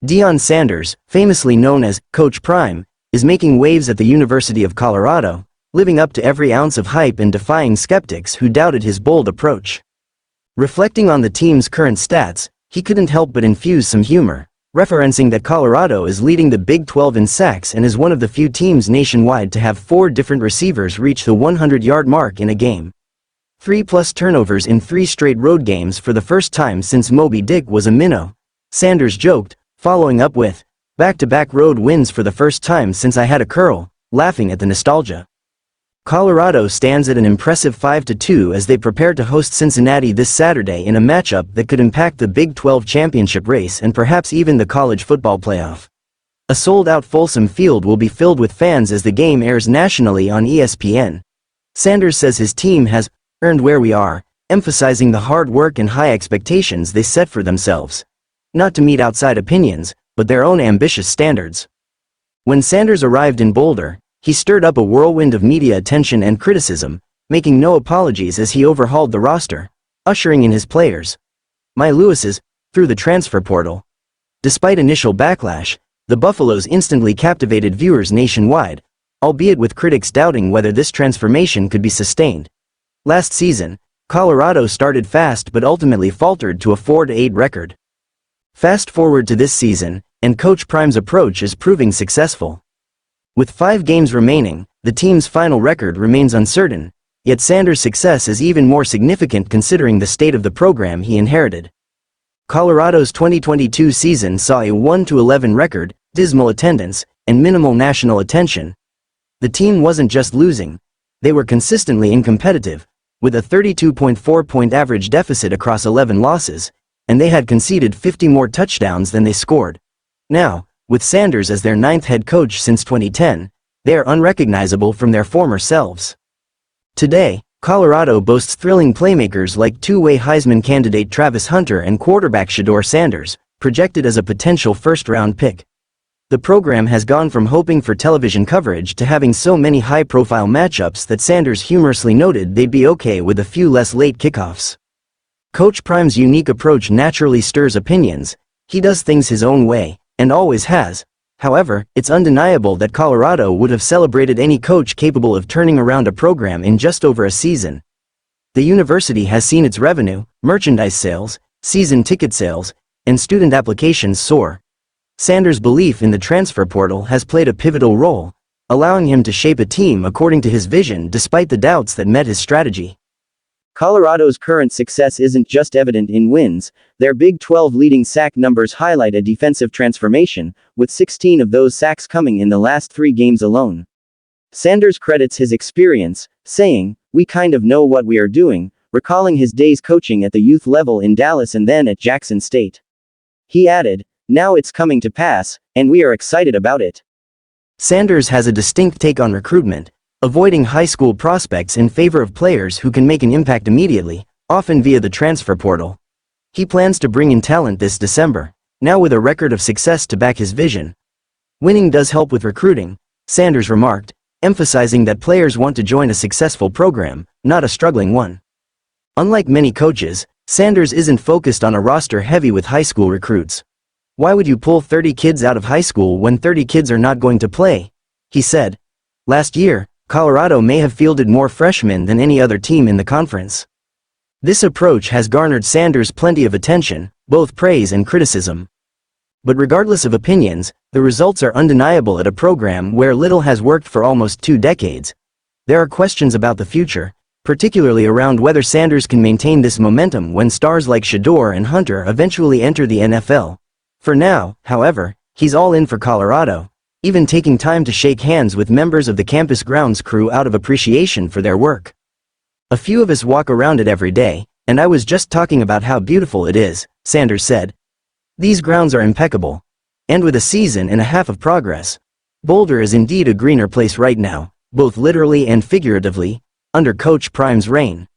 Deion Sanders, famously known as Coach Prime, is making waves at the University of Colorado, living up to every ounce of hype and defying skeptics who doubted his bold approach. Reflecting on the team's current stats, he couldn't help but infuse some humor, referencing that Colorado is leading the Big 12 in sacks and is one of the few teams nationwide to have 4 different receivers reach the 100-yard mark in a game. 3+ turnovers in 3 straight road games for the first time since Moby Dick was a minnow, Sanders joked, following up with, "Back-to-back road wins for the first time since I had a curl," laughing at the nostalgia. Colorado stands at an impressive 5-2 as they prepare to host Cincinnati this Saturday in a matchup that could impact the Big 12 championship race and perhaps even the college football playoff. A sold-out Folsom Field will be filled with fans as the game airs nationally on ESPN. Sanders says his team has earned where we are, emphasizing the hard work and high expectations they set for themselves. Not to meet outside opinions, but their own ambitious standards. When Sanders arrived in Boulder, he stirred up a whirlwind of media attention and criticism, making no apologies as he overhauled the roster, ushering in his players, My Lewis's, through the transfer portal. Despite initial backlash, the Buffaloes instantly captivated viewers nationwide, albeit with critics doubting whether this transformation could be sustained. Last season, Colorado started fast but ultimately faltered to a 4-8 record. Fast forward to this season, and Coach Prime's approach is proving successful. With 5 games remaining, the team's final record remains uncertain, yet Sanders' success is even more significant considering the state of the program he inherited. Colorado's 2022 season saw a 1-11 record, dismal attendance, and minimal national attention. The team wasn't just losing, they were consistently uncompetitive, with a 32.4-point average deficit across 11 losses, and they had conceded 50 more touchdowns than they scored. Now, with Sanders as their 9th head coach since 2010, they are unrecognizable from their former selves. Today, Colorado boasts thrilling playmakers like two-way Heisman candidate Travis Hunter and quarterback Shedeur Sanders, projected as a potential first-round pick. The program has gone from hoping for television coverage to having so many high-profile matchups that Sanders humorously noted they'd be okay with a few less late kickoffs. Coach Prime's unique approach naturally stirs opinions. He does things his own way, and always has. However, it's undeniable that Colorado would have celebrated any coach capable of turning around a program in just over a season. The university has seen its revenue, merchandise sales, season ticket sales, and student applications soar. Sanders' belief in the transfer portal has played a pivotal role, allowing him to shape a team according to his vision despite the doubts that met his strategy. Colorado's current success isn't just evident in wins, their Big 12 leading sack numbers highlight a defensive transformation, with 16 of those sacks coming in the last 3 games alone. Sanders credits his experience, saying, "We kind of know what we are doing," recalling his days coaching at the youth level in Dallas and then at Jackson State. He added, "Now it's coming to pass, and we are excited about it." Sanders has a distinct take on recruitment, avoiding high school prospects in favor of players who can make an impact immediately, often via the transfer portal. He plans to bring in talent this December, now with a record of success to back his vision. "Winning does help with recruiting," Sanders remarked, emphasizing that players want to join a successful program, not a struggling one. Unlike many coaches, Sanders isn't focused on a roster heavy with high school recruits. "Why would you pull 30 kids out of high school when 30 kids are not going to play?" he said. Last year, Colorado may have fielded more freshmen than any other team in the conference. This approach has garnered Sanders plenty of attention, both praise and criticism. But regardless of opinions, the results are undeniable at a program where little has worked for almost 2 decades. There are questions about the future, particularly around whether Sanders can maintain this momentum when stars like Shedeur and Hunter eventually enter the NFL. For now, however, he's all in for Colorado, even taking time to shake hands with members of the campus grounds crew out of appreciation for their work. "A few of us walk around it every day, and I was just talking about how beautiful it is," Sanders said. "These grounds are impeccable. And with a season and a half of progress, Boulder is indeed a greener place right now, both literally and figuratively, under Coach Prime's reign."